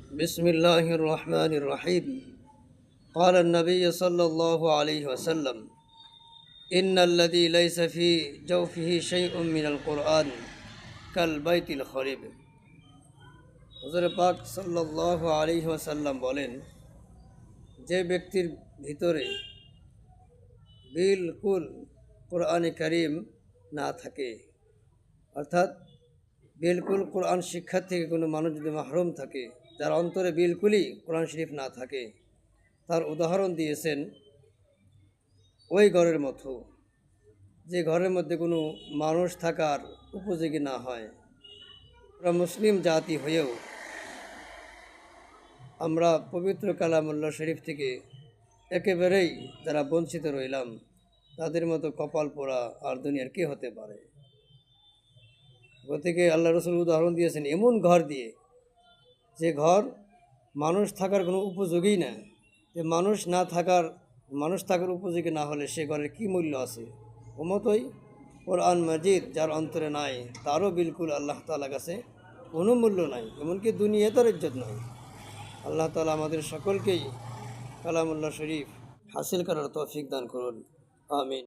بسم الله الرحمن الرحيم. قال النبي صلى الله عليه وسلم: إن الذي ليس في جوفه شيء من القرآن كالبيت الخريب. হুজুর পাক সাল্লাল্লাহু আলাইহি ওয়াসাল্লাম বলেন, যে ব্যক্তির ভিতরে বিলকুল কোরআনে কারীম না থাকে, অর্থাৎ বিলকুল কোরআন শিক্ষা থেকে কোনো মানুষ যদি মাহরুম থাকে, যার অন্তরে বিলকুলই কোরআন শরীফ না থাকে, তার উদাহরণ দিয়েছেন ওই ঘরের মতো, যে ঘরের মধ্যে কোনো মানুষ থাকার উপযোগী না হয়। আমরা মুসলিম জাতি হয়েও আমরা পবিত্র কালামুল্লাহ শরীফ থেকে একেবারেই যারা বঞ্চিত রইলাম, তাদের মতো কপাল পোড়া আর দুনিয়ার কে হতে পারে। গতিকে আল্লাহ রসুল উদাহরণ দিয়েছেন এমন ঘর দিয়ে, যে ঘর মানুষ থাকার কোনো উপযোগী না। যে মানুষ থাকার উপযোগী না হলে সে ঘরের কী মূল্য আছে। ও মতোই কোরআন মাজিদ যার অন্তরে নাই, তারও বিলকুল আল্লাহ তাআলার কাছে কোনো মূল্য নাই, এমনকি দুনিয়াতেও ইজ্জত নাই। আল্লাহ তাআলা আমাদের সকলকেই কালামুল্লাহ শরীফ হাসিল করার তৌফিক দান করুন। আমিন।